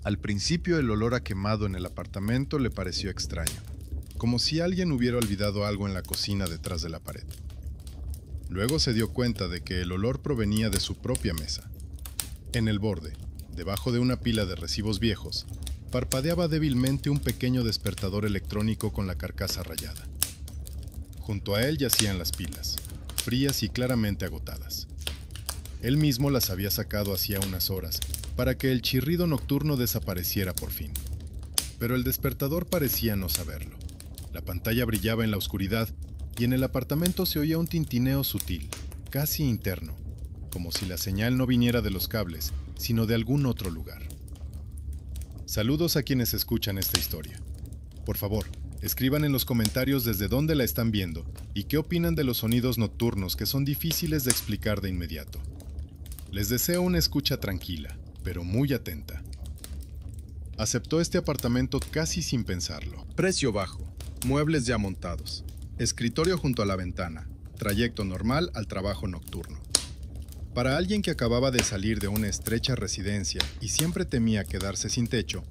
Al principio el olor a quemado en el apartamento le pareció extraño, como si alguien hubiera olvidado algo en la cocina detrás de la pared. Luego se dio cuenta de que el olor provenía de su propia mesa. En el borde, debajo de una pila de recibos viejos, parpadeaba débilmente un pequeño despertador electrónico con la carcasa rayada. Junto a él yacían las pilas, frías y claramente agotadas. Él mismo las había sacado hacía unas horas para que el chirrido nocturno desapareciera por fin. Pero el despertador parecía no saberlo. La pantalla brillaba en la oscuridad y en el apartamento se oía un tintineo sutil, casi interno, como si la señal no viniera de los cables, sino de algún otro lugar. Saludos a quienes escuchan esta historia. Por favor, escriban en los comentarios desde dónde la están viendo y qué opinan de los sonidos nocturnos que son difíciles de explicar de inmediato. Les deseo una escucha tranquila, pero muy atenta. Aceptó este apartamento casi sin pensarlo. Precio bajo, muebles ya montados, escritorio junto a la ventana, trayecto normal al trabajo nocturno. Para alguien que acababa de salir de una estrecha residencia y siempre temía quedarse sin techo,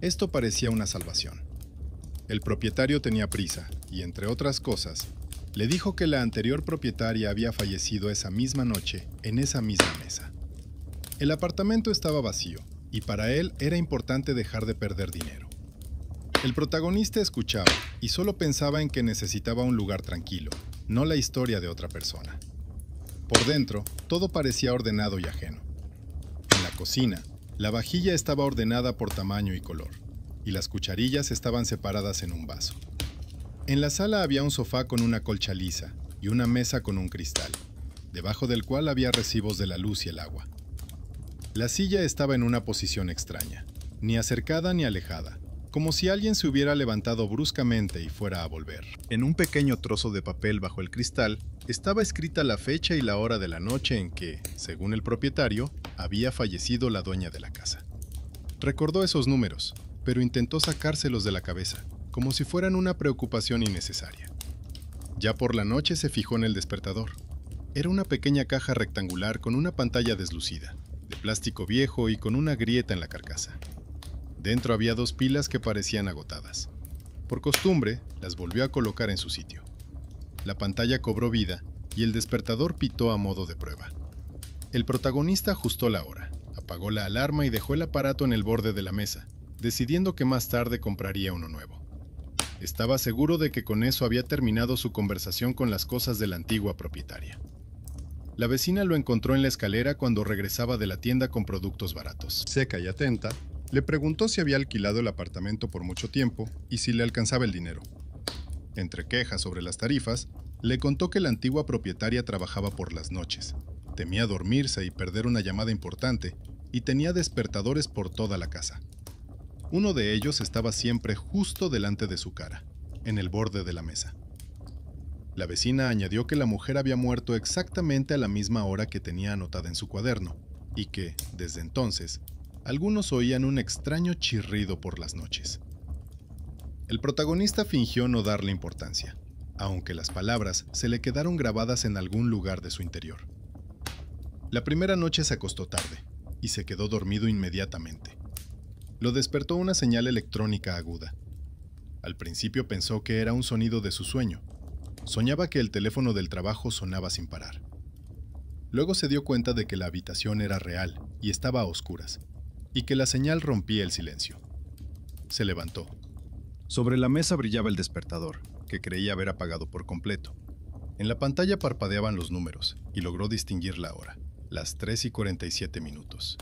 esto parecía una salvación. El propietario tenía prisa y, entre otras cosas, le dijo que la anterior propietaria había fallecido esa misma noche en esa misma mesa. El apartamento estaba vacío y para él era importante dejar de perder dinero. El protagonista escuchaba y solo pensaba en que necesitaba un lugar tranquilo, no la historia de otra persona. Por dentro, todo parecía ordenado y ajeno. En la cocina, la vajilla estaba ordenada por tamaño y color, y las cucharillas estaban separadas en un vaso. En la sala había un sofá con una colcha lisa y una mesa con un cristal, debajo del cual había recibos de la luz y el agua. La silla estaba en una posición extraña, ni acercada ni alejada, como si alguien se hubiera levantado bruscamente y fuera a volver. En un pequeño trozo de papel bajo el cristal estaba escrita la fecha y la hora de la noche en que, según el propietario, había fallecido la dueña de la casa. Recordó esos números, pero intentó sacárselos de la cabeza, como si fueran una preocupación innecesaria. Ya por la noche se fijó en el despertador. Era una pequeña caja rectangular con una pantalla deslucida, de plástico viejo y con una grieta en la carcasa. Dentro había dos pilas que parecían agotadas. Por costumbre, las volvió a colocar en su sitio. La pantalla cobró vida y el despertador pitó a modo de prueba. El protagonista ajustó la hora, apagó la alarma y dejó el aparato en el borde de la mesa, decidiendo que más tarde compraría uno nuevo. Estaba seguro de que con eso había terminado su conversación con las cosas de la antigua propietaria. La vecina lo encontró en la escalera cuando regresaba de la tienda con productos baratos. Seca y atenta, le preguntó si había alquilado el apartamento por mucho tiempo y si le alcanzaba el dinero. Entre quejas sobre las tarifas, le contó que la antigua propietaria trabajaba por las noches, temía dormirse y perder una llamada importante, y tenía despertadores por toda la casa. Uno de ellos estaba siempre justo delante de su cara, en el borde de la mesa. La vecina añadió que la mujer había muerto exactamente a la misma hora que tenía anotada en su cuaderno, y que, desde entonces, algunos oían un extraño chirrido por las noches. El protagonista fingió no darle importancia, aunque las palabras se le quedaron grabadas en algún lugar de su interior. La primera noche se acostó tarde, y se quedó dormido inmediatamente. Lo despertó una señal electrónica aguda. Al principio pensó que era un sonido de su sueño. Soñaba que el teléfono del trabajo sonaba sin parar. Luego se dio cuenta de que la habitación era real y estaba a oscuras, y que la señal rompía el silencio. Se levantó. Sobre la mesa brillaba el despertador, que creía haber apagado por completo. En la pantalla parpadeaban los números, y logró distinguir la hora, las 3:47.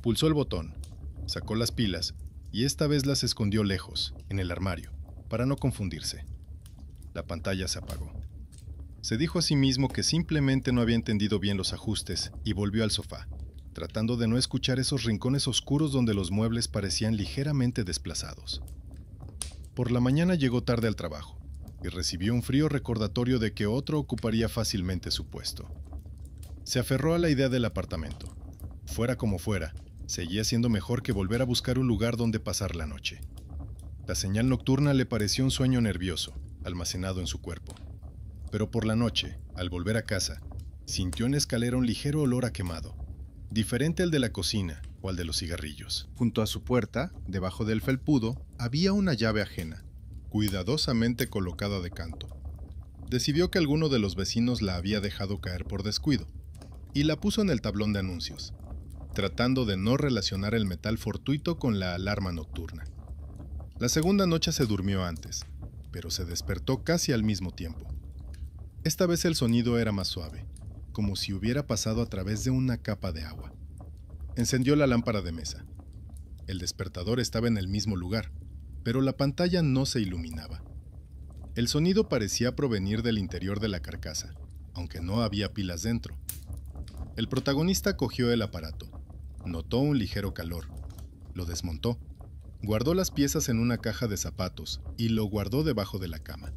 Pulsó el botón, sacó las pilas, y esta vez las escondió lejos, en el armario, para no confundirse. La pantalla se apagó. Se dijo a sí mismo que simplemente no había entendido bien los ajustes y volvió al sofá, tratando de no escuchar esos rincones oscuros donde los muebles parecían ligeramente desplazados. Por la mañana llegó tarde al trabajo y recibió un frío recordatorio de que otro ocuparía fácilmente su puesto. Se aferró a la idea del apartamento. Fuera como fuera, seguía siendo mejor que volver a buscar un lugar donde pasar la noche. La señal nocturna le pareció un sueño nervioso, almacenado en su cuerpo. Pero por la noche, al volver a casa, sintió en la escalera un ligero olor a quemado, diferente al de la cocina, o al de los cigarrillos. Junto a su puerta, debajo del felpudo, había una llave ajena, cuidadosamente colocada de canto. Decidió que alguno de los vecinos la había dejado caer por descuido, y la puso en el tablón de anuncios, tratando de no relacionar el metal fortuito con la alarma nocturna. La segunda noche se durmió antes, pero se despertó casi al mismo tiempo. Esta vez el sonido era más suave, como si hubiera pasado a través de una capa de agua. Encendió la lámpara de mesa. El despertador estaba en el mismo lugar, pero la pantalla no se iluminaba. El sonido parecía provenir del interior de la carcasa, aunque no había pilas dentro. El protagonista cogió el aparato. Notó un ligero calor. Lo desmontó. Guardó las piezas en una caja de zapatos y lo guardó debajo de la cama,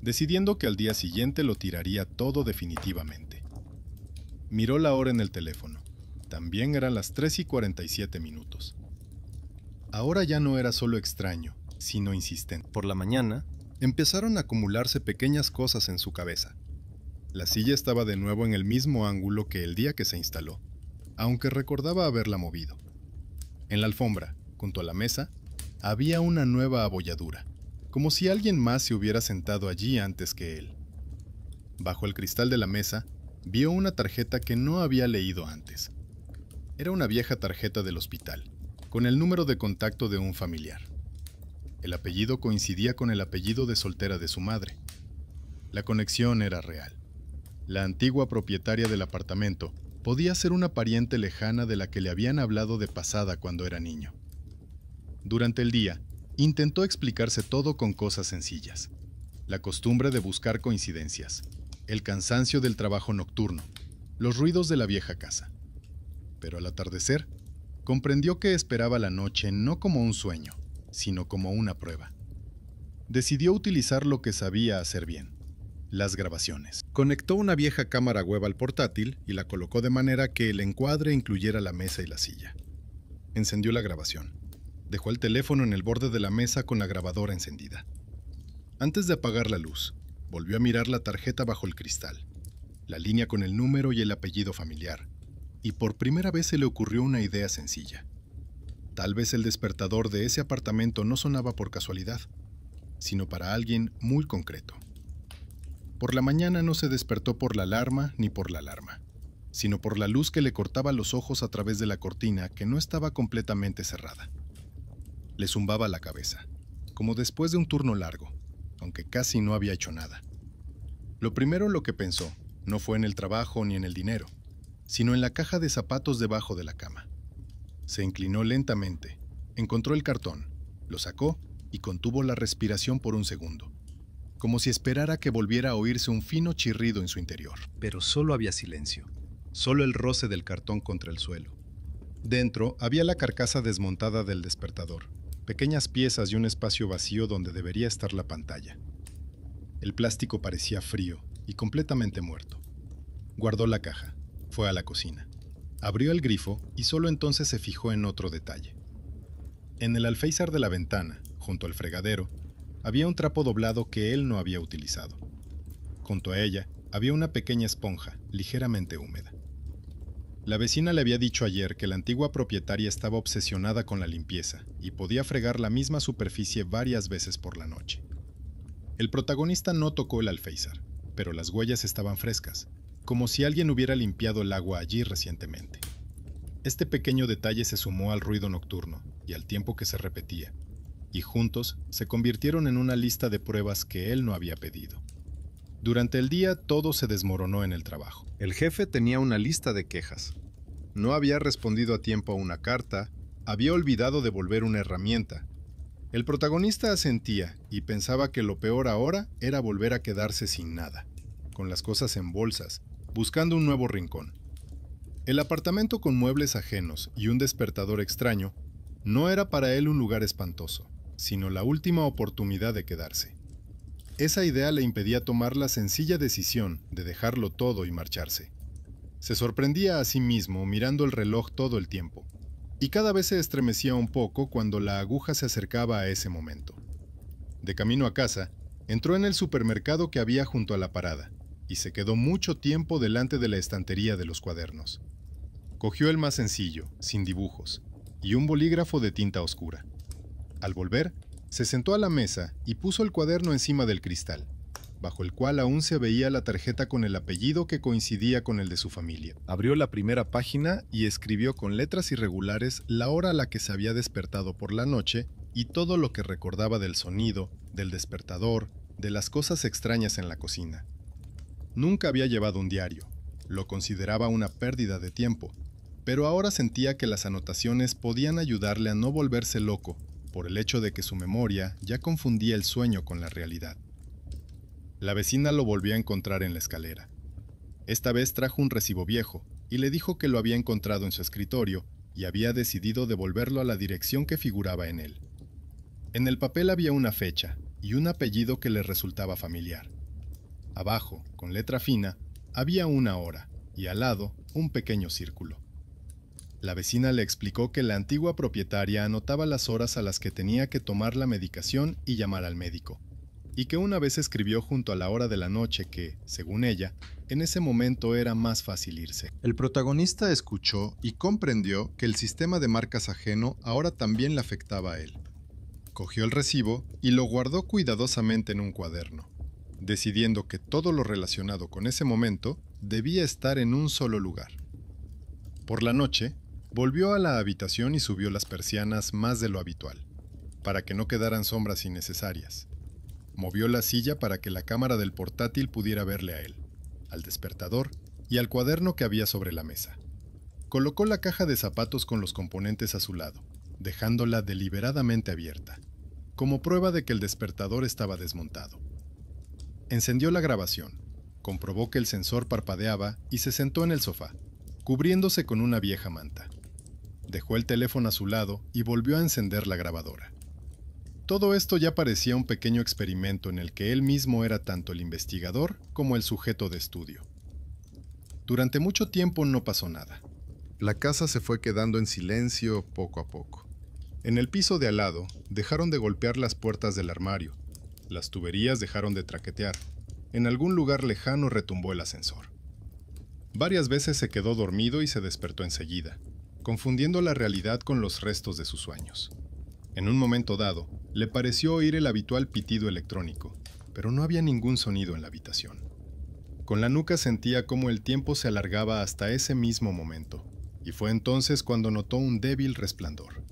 decidiendo que al día siguiente lo tiraría todo definitivamente. Miró la hora en el teléfono. También eran las 3:47. Ahora ya no era solo extraño, sino insistente. Por la mañana, empezaron a acumularse pequeñas cosas en su cabeza. La silla estaba de nuevo en el mismo ángulo que el día que se instaló, aunque recordaba haberla movido. En la alfombra, junto a la mesa, había una nueva abolladura, como si alguien más se hubiera sentado allí antes que él. Bajo el cristal de la mesa, vio una tarjeta que no había leído antes. Era una vieja tarjeta del hospital, con el número de contacto de un familiar. El apellido coincidía con el apellido de soltera de su madre. La conexión era real. La antigua propietaria del apartamento podía ser una pariente lejana de la que le habían hablado de pasada cuando era niño. Durante el día, intentó explicarse todo con cosas sencillas. La costumbre de buscar coincidencias, el cansancio del trabajo nocturno, los ruidos de la vieja casa. Pero al atardecer, comprendió que esperaba la noche no como un sueño, sino como una prueba. Decidió utilizar lo que sabía hacer bien: las grabaciones. Conectó una vieja cámara web al portátil y la colocó de manera que el encuadre incluyera la mesa y la silla. Encendió la grabación. Dejó el teléfono en el borde de la mesa con la grabadora encendida. Antes de apagar la luz, volvió a mirar la tarjeta bajo el cristal, la línea con el número y el apellido familiar, y por primera vez se le ocurrió una idea sencilla. Tal vez el despertador de ese apartamento no sonaba por casualidad, sino para alguien muy concreto. Por la mañana no se despertó por la alarma ni por la alarma, sino por la luz que le cortaba los ojos a través de la cortina que no estaba completamente cerrada. Le zumbaba la cabeza, como después de un turno largo, aunque casi no había hecho nada. Lo primero lo que pensó no fue en el trabajo ni en el dinero, sino en la caja de zapatos debajo de la cama. Se inclinó lentamente, encontró el cartón, lo sacó y contuvo la respiración por un segundo, como si esperara que volviera a oírse un fino chirrido en su interior. Pero solo había silencio, solo el roce del cartón contra el suelo. Dentro había la carcasa desmontada del despertador, pequeñas piezas y un espacio vacío donde debería estar la pantalla. El plástico parecía frío y completamente muerto. Guardó la caja, fue a la cocina, abrió el grifo y solo entonces se fijó en otro detalle. En el alféizar de la ventana, junto al fregadero, había un trapo doblado que él no había utilizado. Junto a ella había una pequeña esponja, ligeramente húmeda. La vecina le había dicho ayer que la antigua propietaria estaba obsesionada con la limpieza y podía fregar la misma superficie varias veces por la noche. El protagonista no tocó el alféizar, pero las huellas estaban frescas, como si alguien hubiera limpiado el agua allí recientemente. Este pequeño detalle se sumó al ruido nocturno y al tiempo que se repetía, y juntos se convirtieron en una lista de pruebas que él no había pedido. Durante el día todo se desmoronó en el trabajo. El jefe tenía una lista de quejas. No había respondido a tiempo a una carta, había olvidado devolver una herramienta. El protagonista asentía y pensaba que lo peor ahora era volver a quedarse sin nada, con las cosas en bolsas, buscando un nuevo rincón. El apartamento con muebles ajenos y un despertador extraño no era para él un lugar espantoso, sino la última oportunidad de quedarse. Esa idea le impedía tomar la sencilla decisión de dejarlo todo y marcharse. Se sorprendía a sí mismo mirando el reloj todo el tiempo, y cada vez se estremecía un poco cuando la aguja se acercaba a ese momento. De camino a casa, entró en el supermercado que había junto a la parada, y se quedó mucho tiempo delante de la estantería de los cuadernos. Cogió el más sencillo, sin dibujos, y un bolígrafo de tinta oscura. Al volver, se sentó a la mesa y puso el cuaderno encima del cristal, bajo el cual aún se veía la tarjeta con el apellido que coincidía con el de su familia. Abrió la primera página y escribió con letras irregulares la hora a la que se había despertado por la noche y todo lo que recordaba del sonido, del despertador, de las cosas extrañas en la cocina. Nunca había llevado un diario, lo consideraba una pérdida de tiempo, pero ahora sentía que las anotaciones podían ayudarle a no volverse loco, por el hecho de que su memoria ya confundía el sueño con la realidad. La vecina lo volvió a encontrar en la escalera. Esta vez trajo un recibo viejo y le dijo que lo había encontrado en su escritorio y había decidido devolverlo a la dirección que figuraba en él. En el papel había una fecha y un apellido que le resultaba familiar. Abajo, con letra fina, había una hora y al lado un pequeño círculo. La vecina le explicó que la antigua propietaria anotaba las horas a las que tenía que tomar la medicación y llamar al médico, y que una vez escribió junto a la hora de la noche que, según ella, en ese momento era más fácil irse. El protagonista escuchó y comprendió que el sistema de marcas ajeno ahora también le afectaba a él. Cogió el recibo y lo guardó cuidadosamente en un cuaderno, decidiendo que todo lo relacionado con ese momento debía estar en un solo lugar. Por la noche, volvió a la habitación y subió las persianas más de lo habitual, para que no quedaran sombras innecesarias. Movió la silla para que la cámara del portátil pudiera verle a él, al despertador y al cuaderno que había sobre la mesa. Colocó la caja de zapatos con los componentes a su lado, dejándola deliberadamente abierta, como prueba de que el despertador estaba desmontado. Encendió la grabación, comprobó que el sensor parpadeaba y se sentó en el sofá, cubriéndose con una vieja manta. Dejó el teléfono a su lado y volvió a encender la grabadora. Todo esto ya parecía un pequeño experimento en el que él mismo era tanto el investigador como el sujeto de estudio. Durante mucho tiempo no pasó nada. La casa se fue quedando en silencio poco a poco. En el piso de al lado dejaron de golpear las puertas del armario. Las tuberías dejaron de traquetear. En algún lugar lejano retumbó el ascensor. Varias veces se quedó dormido y se despertó enseguida, confundiendo la realidad con los restos de sus sueños. En un momento dado, le pareció oír el habitual pitido electrónico, pero no había ningún sonido en la habitación. Con la nuca sentía cómo el tiempo se alargaba hasta ese mismo momento, y fue entonces cuando notó un débil resplandor.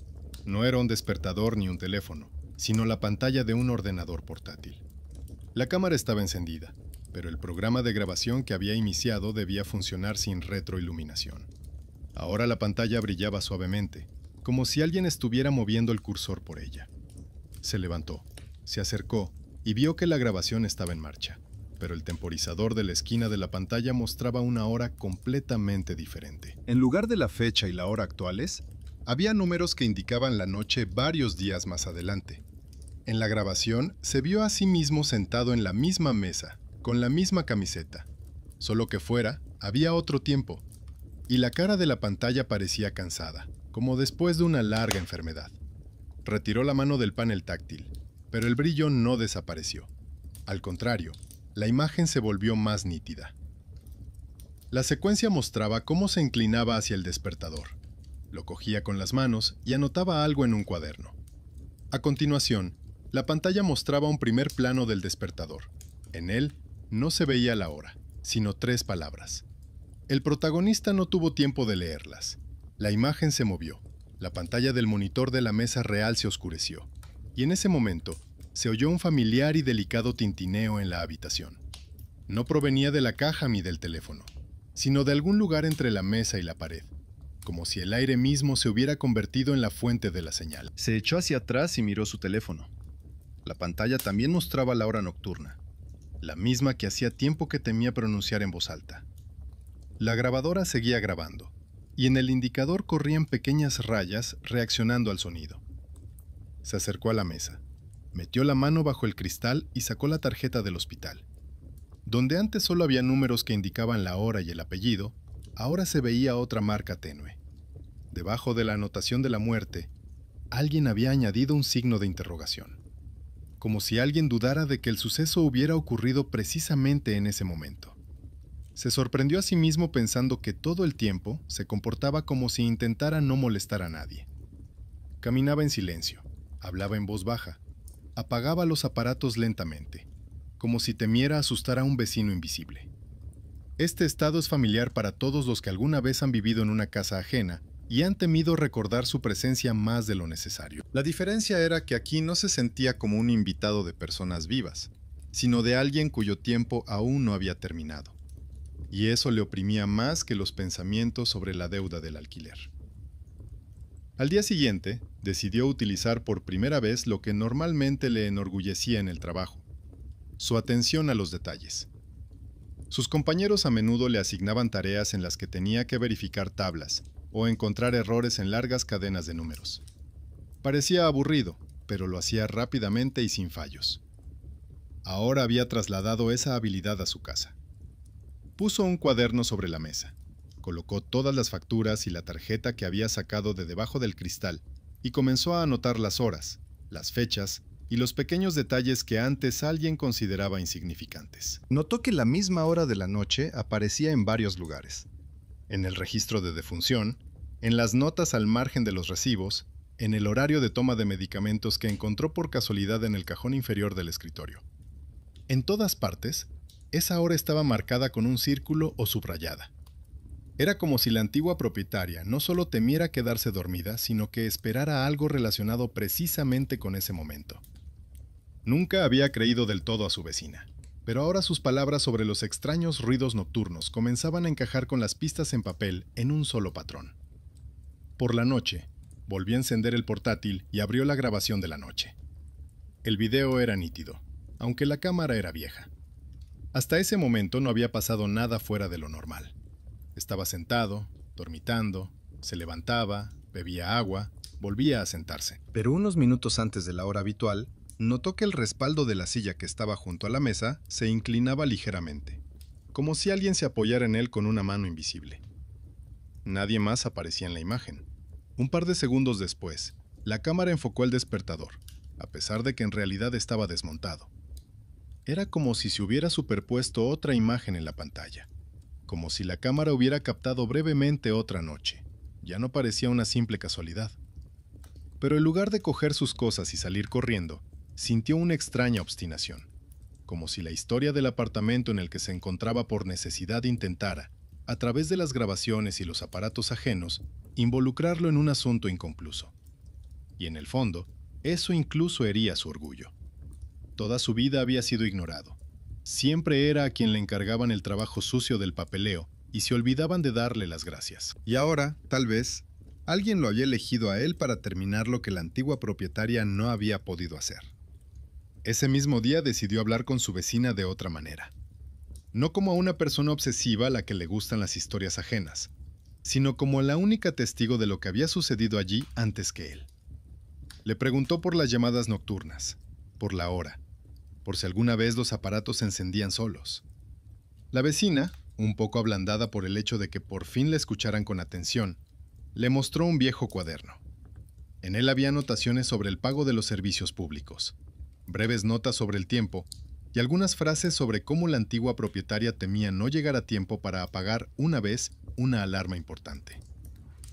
No era un despertador ni un teléfono, sino la pantalla de un ordenador portátil. La cámara estaba encendida, pero el programa de grabación que había iniciado debía funcionar sin retroiluminación. Ahora la pantalla brillaba suavemente, como si alguien estuviera moviendo el cursor por ella. Se levantó, se acercó y vio que la grabación estaba en marcha, pero el temporizador de la esquina de la pantalla mostraba una hora completamente diferente. En lugar de la fecha y la hora actuales, había números que indicaban la noche varios días más adelante. En la grabación se vio a sí mismo sentado en la misma mesa, con la misma camiseta, solo que fuera había otro tiempo, y la cara de la pantalla parecía cansada, como después de una larga enfermedad. Retiró la mano del panel táctil, pero el brillo no desapareció. Al contrario, la imagen se volvió más nítida. La secuencia mostraba cómo se inclinaba hacia el despertador. Lo cogía con las manos y anotaba algo en un cuaderno. A continuación, la pantalla mostraba un primer plano del despertador. En él no se veía la hora, sino 3 palabras. El protagonista no tuvo tiempo de leerlas. La imagen se movió, la pantalla del monitor de la mesa real se oscureció, y en ese momento se oyó un familiar y delicado tintineo en la habitación. No provenía de la caja ni del teléfono, sino de algún lugar entre la mesa y la pared, como si el aire mismo se hubiera convertido en la fuente de la señal. Se echó hacia atrás y miró su teléfono. La pantalla también mostraba la hora nocturna, la misma que hacía tiempo que temía pronunciar en voz alta. La grabadora seguía grabando, y en el indicador corrían pequeñas rayas reaccionando al sonido. Se acercó a la mesa, metió la mano bajo el cristal y sacó la tarjeta del hospital. Donde antes solo había números que indicaban la hora y el apellido, ahora se veía otra marca tenue. Debajo de la anotación de la muerte, alguien había añadido un signo de interrogación, como si alguien dudara de que el suceso hubiera ocurrido precisamente en ese momento. Se sorprendió a sí mismo pensando que todo el tiempo se comportaba como si intentara no molestar a nadie. Caminaba en silencio, hablaba en voz baja, apagaba los aparatos lentamente, como si temiera asustar a un vecino invisible. Este estado es familiar para todos los que alguna vez han vivido en una casa ajena y han temido recordar su presencia más de lo necesario. La diferencia era que aquí no se sentía como un invitado de personas vivas, sino de alguien cuyo tiempo aún no había terminado. Y eso le oprimía más que los pensamientos sobre la deuda del alquiler. Al día siguiente, decidió utilizar por primera vez lo que normalmente le enorgullecía en el trabajo: su atención a los detalles. Sus compañeros a menudo le asignaban tareas en las que tenía que verificar tablas o encontrar errores en largas cadenas de números. Parecía aburrido, pero lo hacía rápidamente y sin fallos. Ahora había trasladado esa habilidad a su casa. Puso un cuaderno sobre la mesa, colocó todas las facturas y la tarjeta que había sacado de debajo del cristal y comenzó a anotar las horas, las fechas y los pequeños detalles que antes alguien consideraba insignificantes. Notó que la misma hora de la noche aparecía en varios lugares: en el registro de defunción, en las notas al margen de los recibos, en el horario de toma de medicamentos que encontró por casualidad en el cajón inferior del escritorio. En todas partes, esa hora estaba marcada con un círculo o subrayada. Era como si la antigua propietaria no solo temiera quedarse dormida, sino que esperara algo relacionado precisamente con ese momento. Nunca había creído del todo a su vecina, pero ahora sus palabras sobre los extraños ruidos nocturnos comenzaban a encajar con las pistas en papel en un solo patrón. Por la noche, volvió a encender el portátil y abrió la grabación de la noche. El video era nítido, aunque la cámara era vieja. Hasta ese momento no había pasado nada fuera de lo normal. Estaba sentado, dormitando, se levantaba, bebía agua, volvía a sentarse. Pero unos minutos antes de la hora habitual, notó que el respaldo de la silla que estaba junto a la mesa se inclinaba ligeramente, como si alguien se apoyara en él con una mano invisible. Nadie más aparecía en la imagen. Un par de segundos después, la cámara enfocó el despertador, a pesar de que en realidad estaba desmontado. Era como si se hubiera superpuesto otra imagen en la pantalla, como si la cámara hubiera captado brevemente otra noche. Ya no parecía una simple casualidad. Pero en lugar de coger sus cosas y salir corriendo, sintió una extraña obstinación, como si la historia del apartamento en el que se encontraba por necesidad intentara, a través de las grabaciones y los aparatos ajenos, involucrarlo en un asunto inconcluso. Y en el fondo, eso incluso hería su orgullo. Toda su vida había sido ignorado. Siempre era a quien le encargaban el trabajo sucio del papeleo y se olvidaban de darle las gracias. Y ahora, tal vez, alguien lo había elegido a él para terminar lo que la antigua propietaria no había podido hacer. Ese mismo día decidió hablar con su vecina de otra manera. No como a una persona obsesiva a la que le gustan las historias ajenas, sino como la única testigo de lo que había sucedido allí antes que él. Le preguntó por las llamadas nocturnas, por la hora, por si alguna vez los aparatos se encendían solos. La vecina, un poco ablandada por el hecho de que por fin le escucharan con atención, le mostró un viejo cuaderno. En él había anotaciones sobre el pago de los servicios públicos, breves notas sobre el tiempo y algunas frases sobre cómo la antigua propietaria temía no llegar a tiempo para apagar una vez una alarma importante.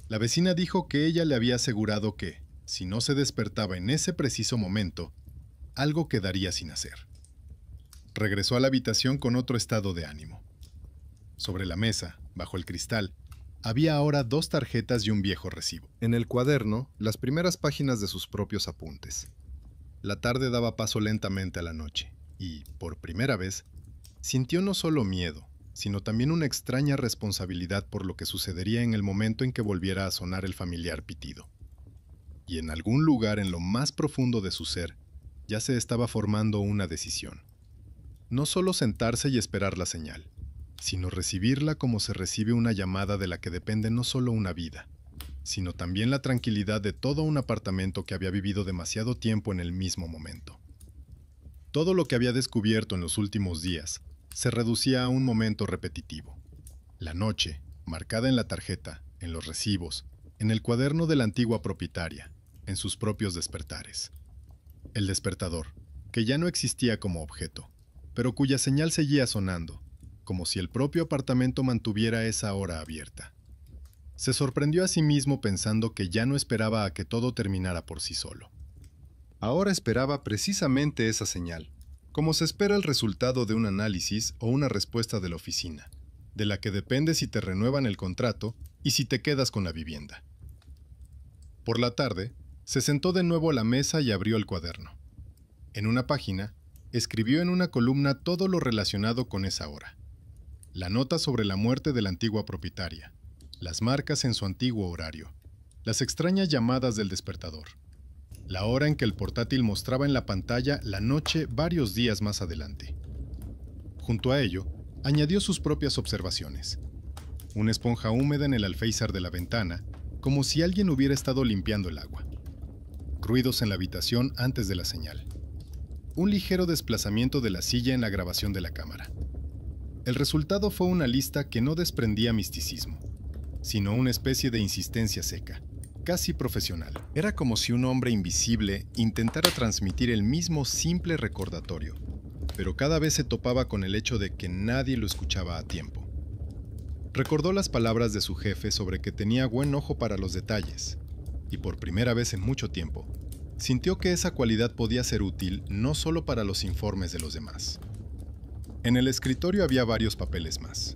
La vecina dijo que ella le había asegurado que, si no se despertaba en ese preciso momento, algo quedaría sin hacer. Regresó a la habitación con otro estado de ánimo. Sobre la mesa, bajo el cristal, había ahora 2 tarjetas y un viejo recibo. En el cuaderno, las primeras páginas de sus propios apuntes. La tarde daba paso lentamente a la noche, y, por primera vez, sintió no solo miedo, sino también una extraña responsabilidad por lo que sucedería en el momento en que volviera a sonar el familiar pitido. Y en algún lugar en lo más profundo de su ser, ya se estaba formando una decisión. No solo sentarse y esperar la señal, sino recibirla como se recibe una llamada de la que depende no solo una vida, sino también la tranquilidad de todo un apartamento que había vivido demasiado tiempo en el mismo momento. Todo lo que había descubierto en los últimos días se reducía a un momento repetitivo. La noche, marcada en la tarjeta, en los recibos, en el cuaderno de la antigua propietaria, en sus propios despertares. El despertador, que ya no existía como objeto, pero cuya señal seguía sonando, como si el propio apartamento mantuviera esa hora abierta. Se sorprendió a sí mismo pensando que ya no esperaba a que todo terminara por sí solo. Ahora esperaba precisamente esa señal, como se espera el resultado de un análisis o una respuesta de la oficina, de la que depende si te renuevan el contrato y si te quedas con la vivienda. Por la tarde, se sentó de nuevo a la mesa y abrió el cuaderno. En una página, escribió en una columna todo lo relacionado con esa hora. La nota sobre la muerte de la antigua propietaria, las marcas en su antiguo horario, las extrañas llamadas del despertador, la hora en que el portátil mostraba en la pantalla la noche varios días más adelante. Junto a ello, añadió sus propias observaciones. Una esponja húmeda en el alféizar de la ventana, como si alguien hubiera estado limpiando el agua. Ruidos en la habitación antes de la señal. Un ligero desplazamiento de la silla en la grabación de la cámara. El resultado fue una lista que no desprendía misticismo, sino una especie de insistencia seca, casi profesional. Era como si un hombre invisible intentara transmitir el mismo simple recordatorio, pero cada vez se topaba con el hecho de que nadie lo escuchaba a tiempo. Recordó las palabras de su jefe sobre que tenía buen ojo para los detalles, y por primera vez en mucho tiempo, sintió que esa cualidad podía ser útil no solo para los informes de los demás. En el escritorio había varios papeles más.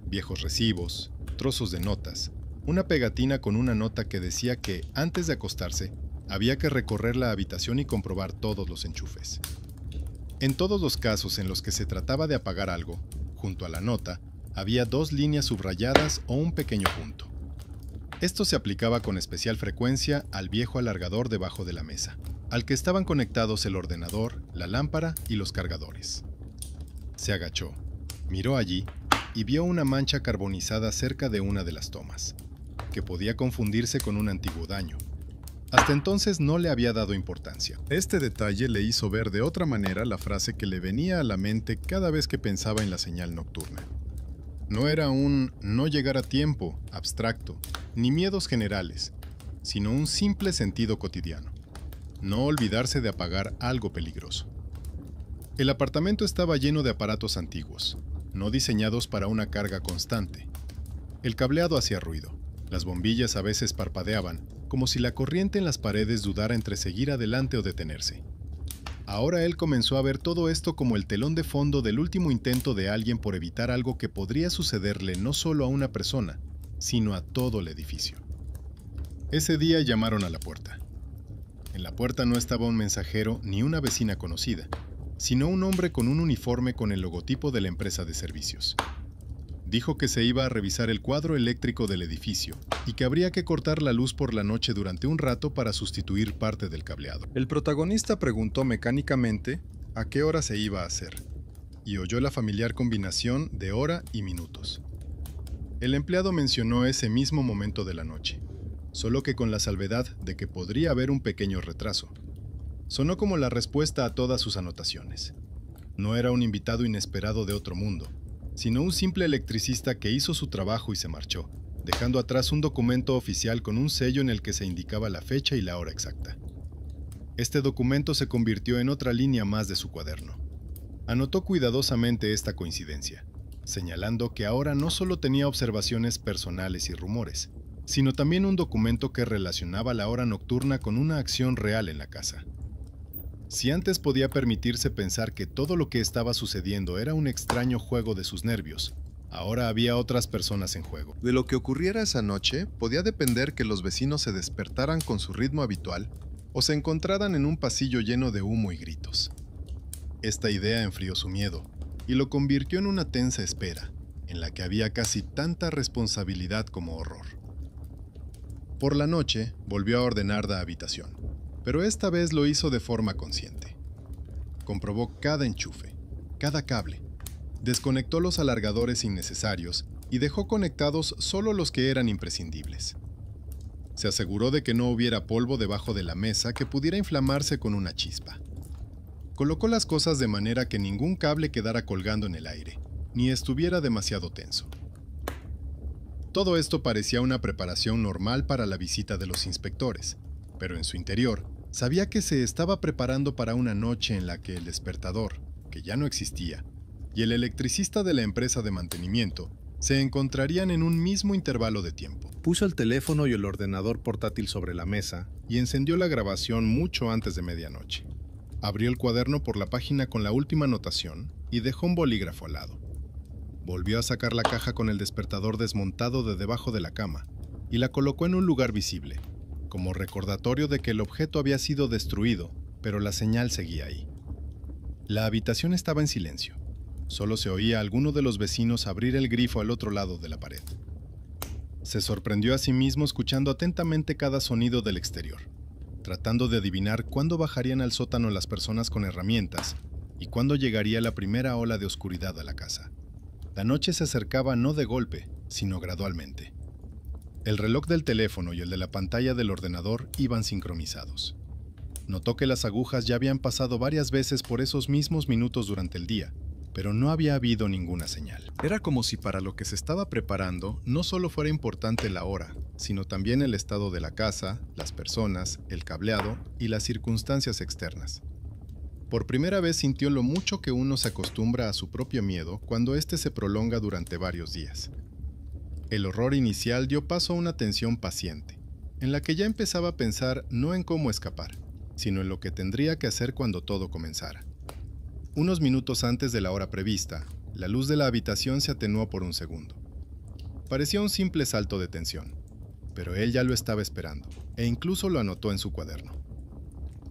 Viejos recibos, trozos de notas, una pegatina con una nota que decía que, antes de acostarse, había que recorrer la habitación y comprobar todos los enchufes. En todos los casos en los que se trataba de apagar algo, junto a la nota, había 2 líneas subrayadas o un pequeño punto. Esto se aplicaba con especial frecuencia al viejo alargador debajo de la mesa, al que estaban conectados el ordenador, la lámpara y los cargadores. Se agachó, miró allí y vio una mancha carbonizada cerca de una de las tomas, que podía confundirse con un antiguo daño. Hasta entonces no le había dado importancia. Este detalle le hizo ver de otra manera la frase que le venía a la mente cada vez que pensaba en la señal nocturna. No era un no llegar a tiempo abstracto, ni miedos generales, sino un simple sentido cotidiano. No olvidarse de apagar algo peligroso. El apartamento estaba lleno de aparatos antiguos, no diseñados para una carga constante. El cableado hacía ruido, las bombillas a veces parpadeaban, como si la corriente en las paredes dudara entre seguir adelante o detenerse. Ahora él comenzó a ver todo esto como el telón de fondo del último intento de alguien por evitar algo que podría sucederle no solo a una persona, sino a todo el edificio. Ese día llamaron a la puerta. En la puerta no estaba un mensajero ni una vecina conocida, sino un hombre con un uniforme con el logotipo de la empresa de servicios. Dijo que se iba a revisar el cuadro eléctrico del edificio y que habría que cortar la luz por la noche durante un rato para sustituir parte del cableado. El protagonista preguntó mecánicamente a qué hora se iba a hacer y oyó la familiar combinación de hora y minutos. El empleado mencionó ese mismo momento de la noche, solo que con la salvedad de que podría haber un pequeño retraso. Sonó como la respuesta a todas sus anotaciones. No era un invitado inesperado de otro mundo, sino un simple electricista que hizo su trabajo y se marchó, dejando atrás un documento oficial con un sello en el que se indicaba la fecha y la hora exacta. Este documento se convirtió en otra línea más de su cuaderno. Anotó cuidadosamente esta coincidencia, señalando que ahora no solo tenía observaciones personales y rumores, sino también un documento que relacionaba la hora nocturna con una acción real en la casa. Si antes podía permitirse pensar que todo lo que estaba sucediendo era un extraño juego de sus nervios, ahora había otras personas en juego. De lo que ocurriera esa noche, podía depender que los vecinos se despertaran con su ritmo habitual o se encontraran en un pasillo lleno de humo y gritos. Esta idea enfrió su miedo y lo convirtió en una tensa espera, en la que había casi tanta responsabilidad como horror. Por la noche, volvió a ordenar la habitación, pero esta vez lo hizo de forma consciente. Comprobó cada enchufe, cada cable, desconectó los alargadores innecesarios y dejó conectados solo los que eran imprescindibles. Se aseguró de que no hubiera polvo debajo de la mesa que pudiera inflamarse con una chispa. Colocó las cosas de manera que ningún cable quedara colgando en el aire, ni estuviera demasiado tenso. Todo esto parecía una preparación normal para la visita de los inspectores, pero en su interior sabía que se estaba preparando para una noche en la que el despertador, que ya no existía, y el electricista de la empresa de mantenimiento se encontrarían en un mismo intervalo de tiempo. Puso el teléfono y el ordenador portátil sobre la mesa y encendió la grabación mucho antes de medianoche. Abrió el cuaderno por la página con la última anotación y dejó un bolígrafo al lado. Volvió a sacar la caja con el despertador desmontado de debajo de la cama y la colocó en un lugar visible, como recordatorio de que el objeto había sido destruido, pero la señal seguía ahí. La habitación estaba en silencio. Solo se oía a alguno de los vecinos abrir el grifo al otro lado de la pared. Se sorprendió a sí mismo escuchando atentamente cada sonido del exterior, tratando de adivinar cuándo bajarían al sótano las personas con herramientas y cuándo llegaría la primera ola de oscuridad a la casa. La noche se acercaba no de golpe, sino gradualmente. El reloj del teléfono y el de la pantalla del ordenador iban sincronizados. Notó que las agujas ya habían pasado varias veces por esos mismos minutos durante el día, pero no había habido ninguna señal. Era como si para lo que se estaba preparando no solo fuera importante la hora, sino también el estado de la casa, las personas, el cableado y las circunstancias externas. Por primera vez sintió lo mucho que uno se acostumbra a su propio miedo cuando éste se prolonga durante varios días. El horror inicial dio paso a una tensión paciente, en la que ya empezaba a pensar no en cómo escapar, sino en lo que tendría que hacer cuando todo comenzara. Unos minutos antes de la hora prevista, la luz de la habitación se atenuó por un segundo. Parecía un simple salto de tensión, pero él ya lo estaba esperando, e incluso lo anotó en su cuaderno.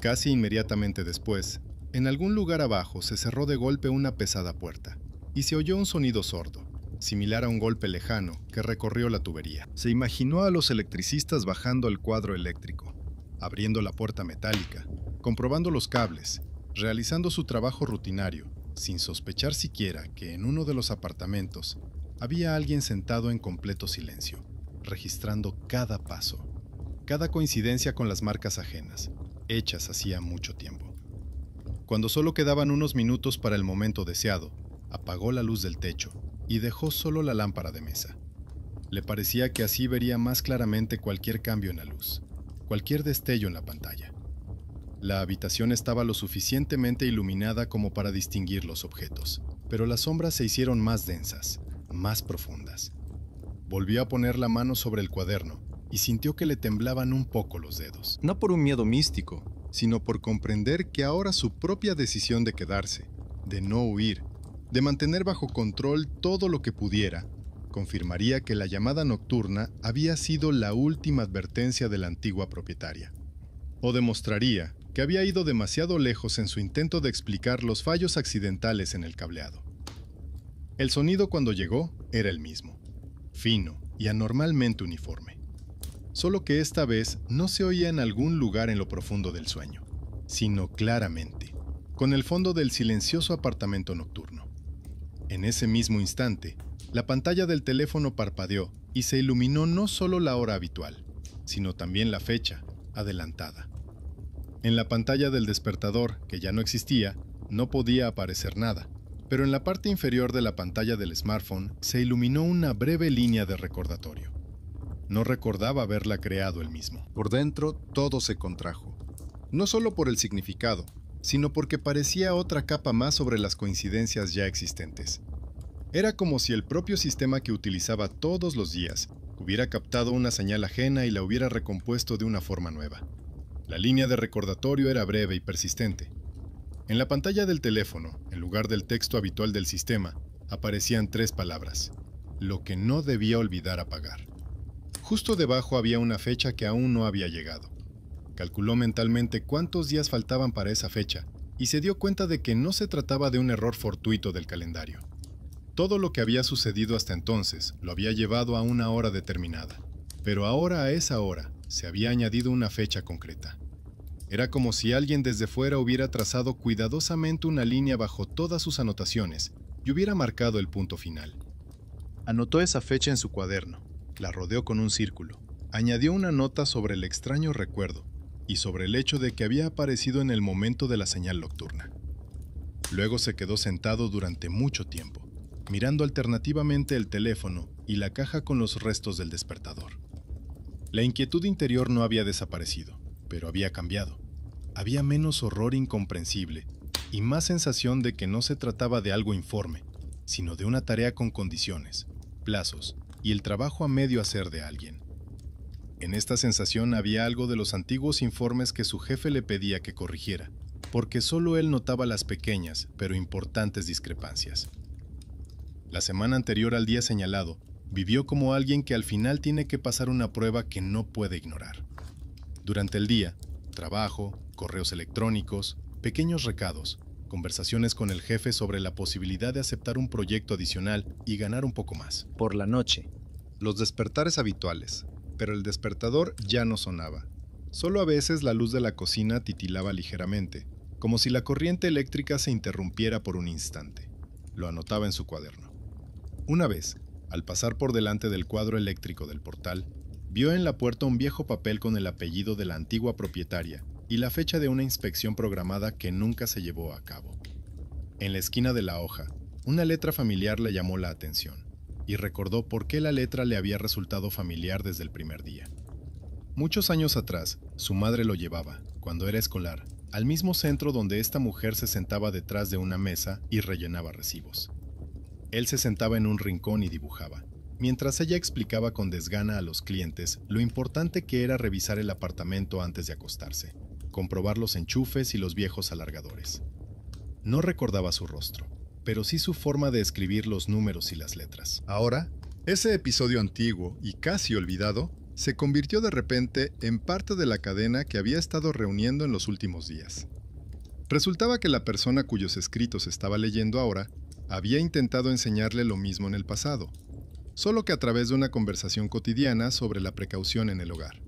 Casi inmediatamente después, en algún lugar abajo se cerró de golpe una pesada puerta, y se oyó un sonido sordo, similar a un golpe lejano que recorrió la tubería. Se imaginó a los electricistas bajando el cuadro eléctrico, abriendo la puerta metálica, comprobando los cables, realizando su trabajo rutinario, sin sospechar siquiera que en uno de los apartamentos había alguien sentado en completo silencio, registrando cada paso, cada coincidencia con las marcas ajenas, hechas hacía mucho tiempo. Cuando solo quedaban unos minutos para el momento deseado, apagó la luz del techo y dejó solo la lámpara de mesa. Le parecía que así vería más claramente cualquier cambio en la luz, cualquier destello en la pantalla. La habitación estaba lo suficientemente iluminada como para distinguir los objetos, pero las sombras se hicieron más densas, más profundas. Volvió a poner la mano sobre el cuaderno y sintió que le temblaban un poco los dedos. No por un miedo místico, sino por comprender que ahora su propia decisión de quedarse, de no huir, de mantener bajo control todo lo que pudiera, confirmaría que la llamada nocturna había sido la última advertencia de la antigua propietaria. O demostraría que había ido demasiado lejos en su intento de explicar los fallos accidentales en el cableado. El sonido cuando llegó era el mismo, fino y anormalmente uniforme. Solo que esta vez no se oía en algún lugar en lo profundo del sueño, sino claramente, con el fondo del silencioso apartamento nocturno. En ese mismo instante, la pantalla del teléfono parpadeó y se iluminó no solo la hora habitual, sino también la fecha, adelantada. En la pantalla del despertador, que ya no existía, no podía aparecer nada, pero en la parte inferior de la pantalla del smartphone se iluminó una breve línea de recordatorio. No recordaba haberla creado él mismo. Por dentro, todo se contrajo. No solo por el significado, sino porque parecía otra capa más sobre las coincidencias ya existentes. Era como si el propio sistema que utilizaba todos los días hubiera captado una señal ajena y la hubiera recompuesto de una forma nueva. La línea de recordatorio era breve y persistente. En la pantalla del teléfono, en lugar del texto habitual del sistema, aparecían 3 palabras: lo que no debía olvidar apagar. Justo debajo había una fecha que aún no había llegado. Calculó mentalmente cuántos días faltaban para esa fecha y se dio cuenta de que no se trataba de un error fortuito del calendario. Todo lo que había sucedido hasta entonces lo había llevado a una hora determinada, pero ahora a esa hora se había añadido una fecha concreta. Era como si alguien desde fuera hubiera trazado cuidadosamente una línea bajo todas sus anotaciones y hubiera marcado el punto final. Anotó esa fecha en su cuaderno, la rodeó con un círculo, añadió una nota sobre el extraño recuerdo y sobre el hecho de que había aparecido en el momento de la señal nocturna. Luego se quedó sentado durante mucho tiempo, mirando alternativamente el teléfono y la caja con los restos del despertador. La inquietud interior no había desaparecido, pero había cambiado. Había menos horror incomprensible y más sensación de que no se trataba de algo informe, sino de una tarea con condiciones, plazos y el trabajo a medio hacer de alguien. En esta sensación había algo de los antiguos informes que su jefe le pedía que corrigiera, porque solo él notaba las pequeñas pero importantes discrepancias. La semana anterior al día señalado, vivió como alguien que al final tiene que pasar una prueba que no puede ignorar. Durante el día, trabajo, correos electrónicos, pequeños recados, conversaciones con el jefe sobre la posibilidad de aceptar un proyecto adicional y ganar un poco más. Por la noche, Los despertares habituales, pero el despertador ya no sonaba. Solo a veces la luz de la cocina titilaba ligeramente, como si la corriente eléctrica se interrumpiera por un instante. Lo anotaba en su cuaderno. Una vez, al pasar por delante del cuadro eléctrico del portal, vio en la puerta un viejo papel con el apellido de la antigua propietaria y la fecha de una inspección programada que nunca se llevó a cabo. En la esquina de la hoja, una letra familiar le llamó la atención, y recordó por qué la letra le había resultado familiar desde el primer día. Muchos años atrás, su madre lo llevaba, cuando era escolar, al mismo centro donde esta mujer se sentaba detrás de una mesa y rellenaba recibos. Él se sentaba en un rincón y dibujaba, mientras ella explicaba con desgana a los clientes lo importante que era revisar el apartamento antes de acostarse, comprobar los enchufes y los viejos alargadores. No recordaba su rostro, pero sí su forma de escribir los números y las letras. Ahora, ese episodio antiguo y casi olvidado se convirtió de repente en parte de la cadena que había estado reuniendo en los últimos días. Resultaba que la persona cuyos escritos estaba leyendo ahora había intentado enseñarle lo mismo en el pasado, solo que a través de una conversación cotidiana sobre la precaución en el hogar.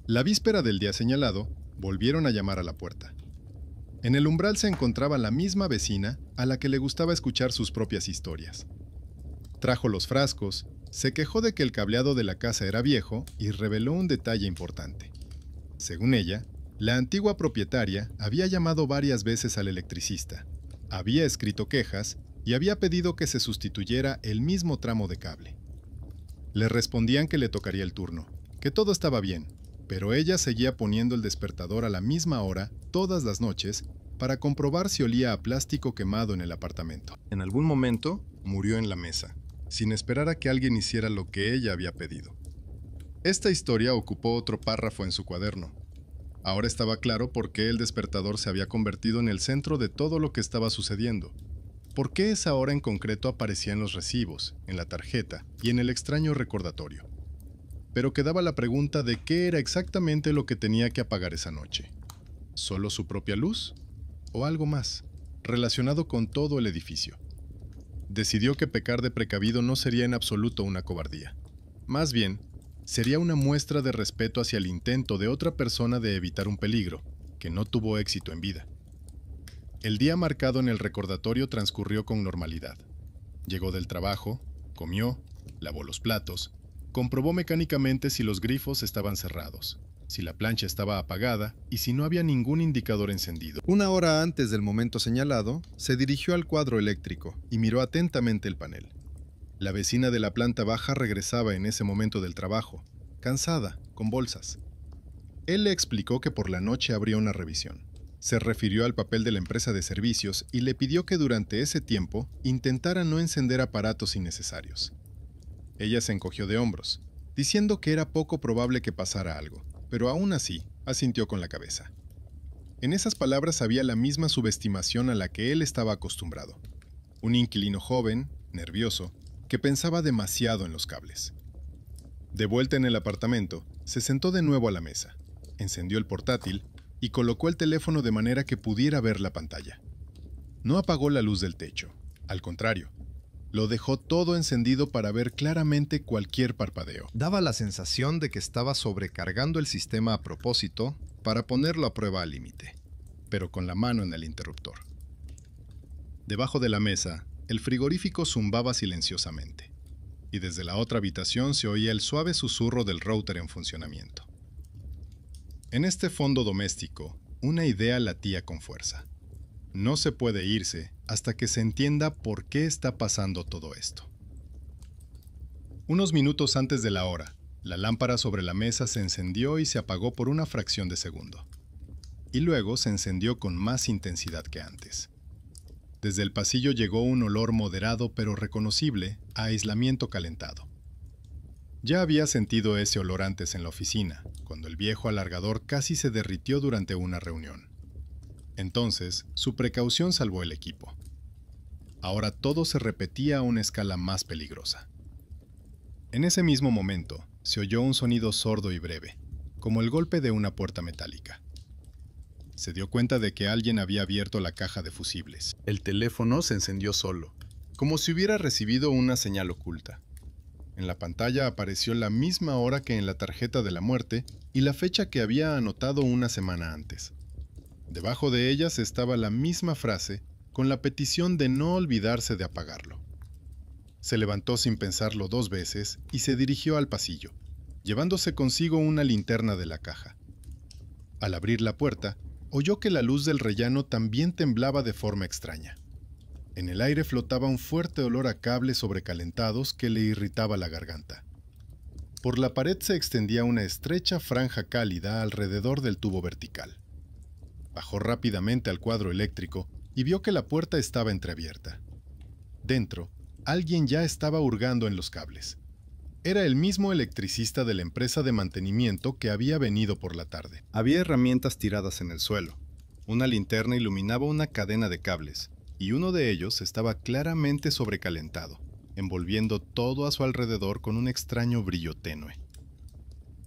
La víspera del día señalado, volvieron a llamar a la puerta. En el umbral se encontraba la misma vecina a la que le gustaba escuchar sus propias historias. Trajo los frascos, se quejó de que el cableado de la casa era viejo y reveló un detalle importante. Según ella, la antigua propietaria había llamado varias veces al electricista, había escrito quejas y había pedido que se sustituyera el mismo tramo de cable. Le respondían que le tocaría el turno, que todo estaba bien, pero ella seguía poniendo el despertador a la misma hora todas las noches para comprobar si olía a plástico quemado en el apartamento. En algún momento, murió en la mesa, sin esperar a que alguien hiciera lo que ella había pedido. Esta historia ocupó otro párrafo en su cuaderno. Ahora estaba claro por qué el despertador se había convertido en el centro de todo lo que estaba sucediendo. ¿Por qué esa hora en concreto aparecía en los recibos, en la tarjeta y en el extraño recordatorio? Pero quedaba la pregunta de qué era exactamente lo que tenía que apagar esa noche. ¿Solo su propia luz? ¿O algo más, relacionado con todo el edificio? Decidió que pecar de precavido no sería en absoluto una cobardía. Más bien, sería una muestra de respeto hacia el intento de otra persona de evitar un peligro, que no tuvo éxito en vida. El día marcado en el recordatorio transcurrió con normalidad. Llegó del trabajo, comió, lavó los platos, comprobó mecánicamente si los grifos estaban cerrados, si la plancha estaba apagada y si no había ningún indicador encendido. Una hora antes del momento señalado, se dirigió al cuadro eléctrico y miró atentamente el panel. La vecina de la planta baja regresaba en ese momento del trabajo, cansada, con bolsas. Él le explicó que por la noche habría una revisión. Se refirió al papel de la empresa de servicios y le pidió que durante ese tiempo intentara no encender aparatos innecesarios. Ella se encogió de hombros, diciendo que era poco probable que pasara algo, pero aún así asintió con la cabeza. En esas palabras había la misma subestimación a la que él estaba acostumbrado. Un inquilino joven, nervioso, que pensaba demasiado en los cables. De vuelta en el apartamento, se sentó de nuevo a la mesa, encendió el portátil y colocó el teléfono de manera que pudiera ver la pantalla. No apagó la luz del techo, al contrario, lo dejó todo encendido para ver claramente cualquier parpadeo. Daba la sensación de que estaba sobrecargando el sistema a propósito para ponerlo a prueba al límite, pero con la mano en el interruptor. Debajo de la mesa, el frigorífico zumbaba silenciosamente, y desde la otra habitación se oía el suave susurro del router en funcionamiento. En este fondo doméstico, una idea latía con fuerza. No se puede irse hasta que se entienda por qué está pasando todo esto. Unos minutos antes de la hora, la lámpara sobre la mesa se encendió y se apagó por una fracción de segundo. Y luego se encendió con más intensidad que antes. Desde el pasillo llegó un olor moderado pero reconocible a aislamiento calentado. Ya había sentido ese olor antes en la oficina, cuando el viejo alargador casi se derritió durante una reunión. Entonces, su precaución salvó el equipo. Ahora todo se repetía a una escala más peligrosa. En ese mismo momento, se oyó un sonido sordo y breve, como el golpe de una puerta metálica. Se dio cuenta de que alguien había abierto la caja de fusibles. El teléfono se encendió solo, como si hubiera recibido una señal oculta. En la pantalla apareció la misma hora que en la tarjeta de la muerte y la fecha que había anotado una semana antes. Debajo de ellas estaba la misma frase, con la petición de no olvidarse de apagarlo. Se levantó sin pensarlo 2 veces y se dirigió al pasillo, llevándose consigo una linterna de la caja. Al abrir la puerta, oyó que la luz del rellano también temblaba de forma extraña. En el aire flotaba un fuerte olor a cables sobrecalentados que le irritaba la garganta. Por la pared se extendía una estrecha franja cálida alrededor del tubo vertical. Bajó rápidamente al cuadro eléctrico y vio que la puerta estaba entreabierta. Dentro, alguien ya estaba hurgando en los cables. Era el mismo electricista de la empresa de mantenimiento que había venido por la tarde. Había herramientas tiradas en el suelo. Una linterna iluminaba una cadena de cables, y uno de ellos estaba claramente sobrecalentado, envolviendo todo a su alrededor con un extraño brillo tenue.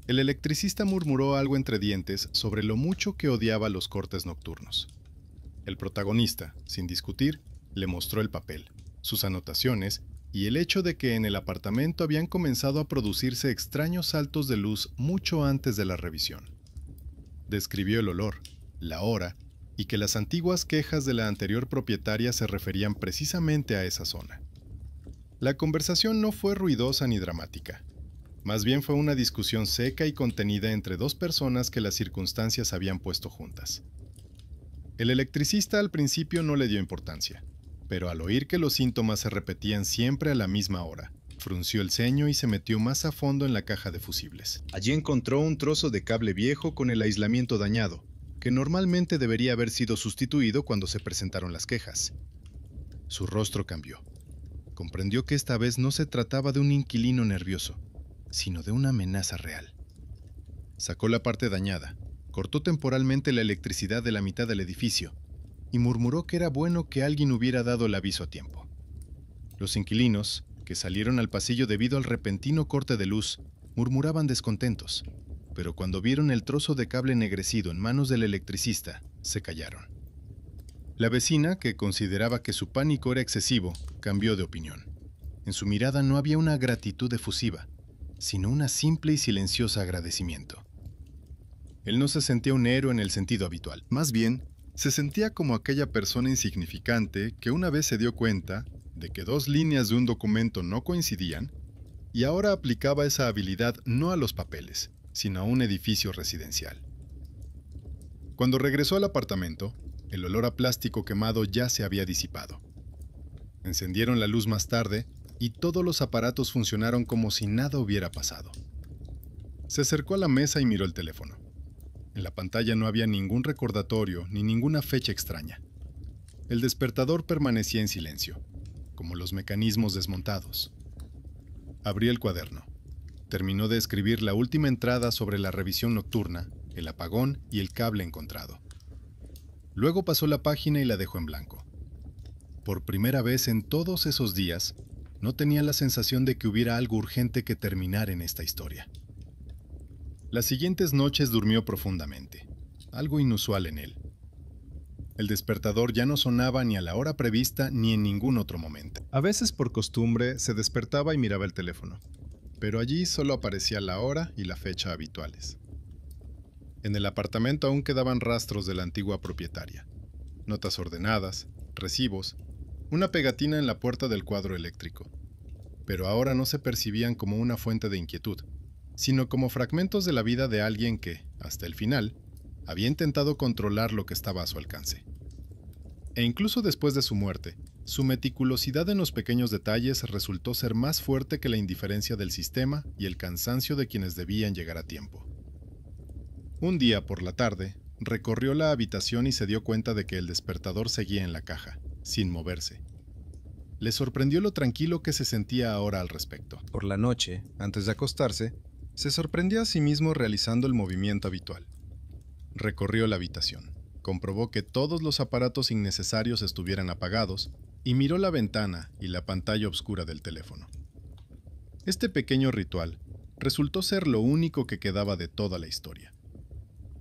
El electricista murmuró algo entre dientes sobre lo mucho que odiaba los cortes nocturnos. El protagonista, sin discutir, le mostró el papel, sus anotaciones y el hecho de que en el apartamento habían comenzado a producirse extraños saltos de luz mucho antes de la revisión. Describió el olor, la hora y que las antiguas quejas de la anterior propietaria se referían precisamente a esa zona. La conversación no fue ruidosa ni dramática. Más bien fue una discusión seca y contenida entre 2 personas que las circunstancias habían puesto juntas. El electricista al principio no le dio importancia, pero al oír que los síntomas se repetían siempre a la misma hora, frunció el ceño y se metió más a fondo en la caja de fusibles. Allí encontró un trozo de cable viejo con el aislamiento dañado, que normalmente debería haber sido sustituido cuando se presentaron las quejas. Su rostro cambió. Comprendió que esta vez no se trataba de un inquilino nervioso, sino de una amenaza real. Sacó la parte dañada, cortó temporalmente la electricidad de la mitad del edificio y murmuró que era bueno que alguien hubiera dado el aviso a tiempo. Los inquilinos, que salieron al pasillo debido al repentino corte de luz, murmuraban descontentos, pero cuando vieron el trozo de cable ennegrecido en manos del electricista, se callaron. La vecina, que consideraba que su pánico era excesivo, cambió de opinión. En su mirada no había una gratitud efusiva, sino una simple y silenciosa agradecimiento. Él no se sentía un héroe en el sentido habitual. Más bien, se sentía como aquella persona insignificante que una vez se dio cuenta de que 2 líneas de un documento no coincidían y ahora aplicaba esa habilidad no a los papeles, sino a un edificio residencial. Cuando regresó al apartamento, el olor a plástico quemado ya se había disipado. Encendieron la luz más tarde y todos los aparatos funcionaron como si nada hubiera pasado. Se acercó a la mesa y miró el teléfono. En la pantalla no había ningún recordatorio ni ninguna fecha extraña. El despertador permanecía en silencio, como los mecanismos desmontados. Abrió el cuaderno. Terminó de escribir la última entrada sobre la revisión nocturna, el apagón y el cable encontrado. Luego pasó la página y la dejó en blanco. Por primera vez en todos esos días, no tenía la sensación de que hubiera algo urgente que terminar en esta historia. Las siguientes noches durmió profundamente, algo inusual en él. El despertador ya no sonaba ni a la hora prevista ni en ningún otro momento. A veces por costumbre se despertaba y miraba el teléfono, pero allí solo aparecía la hora y la fecha habituales. En el apartamento aún quedaban rastros de la antigua propietaria. Notas ordenadas, recibos, una pegatina en la puerta del cuadro eléctrico. Pero ahora no se percibían como una fuente de inquietud, sino como fragmentos de la vida de alguien que, hasta el final, había intentado controlar lo que estaba a su alcance. E incluso después de su muerte, su meticulosidad en los pequeños detalles resultó ser más fuerte que la indiferencia del sistema y el cansancio de quienes debían llegar a tiempo. Un día por la tarde, recorrió la habitación y se dio cuenta de que el despertador seguía en la caja. sin moverse. Le sorprendió lo tranquilo que se sentía ahora al respecto. Por la noche, antes de acostarse, se sorprendió a sí mismo realizando el movimiento habitual. Recorrió la habitación, comprobó que todos los aparatos innecesarios estuvieran apagados y miró la ventana y la pantalla oscura del teléfono. Este pequeño ritual resultó ser lo único que quedaba de toda la historia.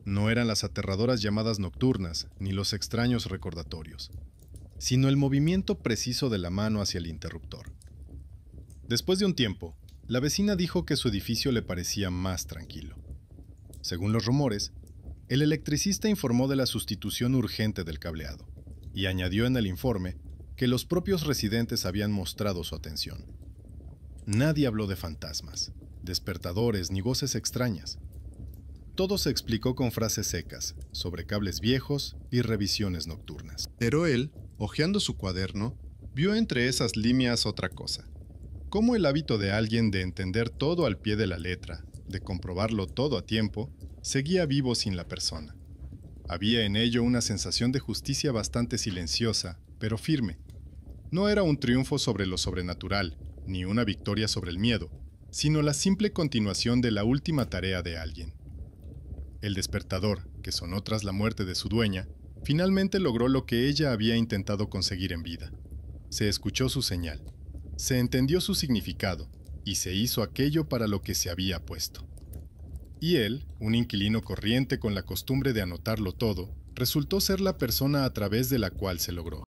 No eran las aterradoras llamadas nocturnas ni los extraños recordatorios, sino el movimiento preciso de la mano hacia el interruptor. Después de un tiempo, la vecina dijo que su edificio le parecía más tranquilo. Según los rumores, el electricista informó de la sustitución urgente del cableado y añadió en el informe que los propios residentes habían mostrado su atención. Nadie habló de fantasmas, despertadores ni voces extrañas. Todo se explicó con frases secas, sobre cables viejos y revisiones nocturnas. Pero él, hojeando su cuaderno, vio entre esas líneas otra cosa. Cómo el hábito de alguien de entender todo al pie de la letra, de comprobarlo todo a tiempo, seguía vivo sin la persona. Había en ello una sensación de justicia bastante silenciosa, pero firme. No era un triunfo sobre lo sobrenatural, ni una victoria sobre el miedo, sino la simple continuación de la última tarea de alguien. El despertador, que sonó tras la muerte de su dueña, finalmente logró lo que ella había intentado conseguir en vida. Se escuchó su señal, se entendió su significado y se hizo aquello para lo que se había puesto. Y él, un inquilino corriente con la costumbre de anotarlo todo, resultó ser la persona a través de la cual se logró.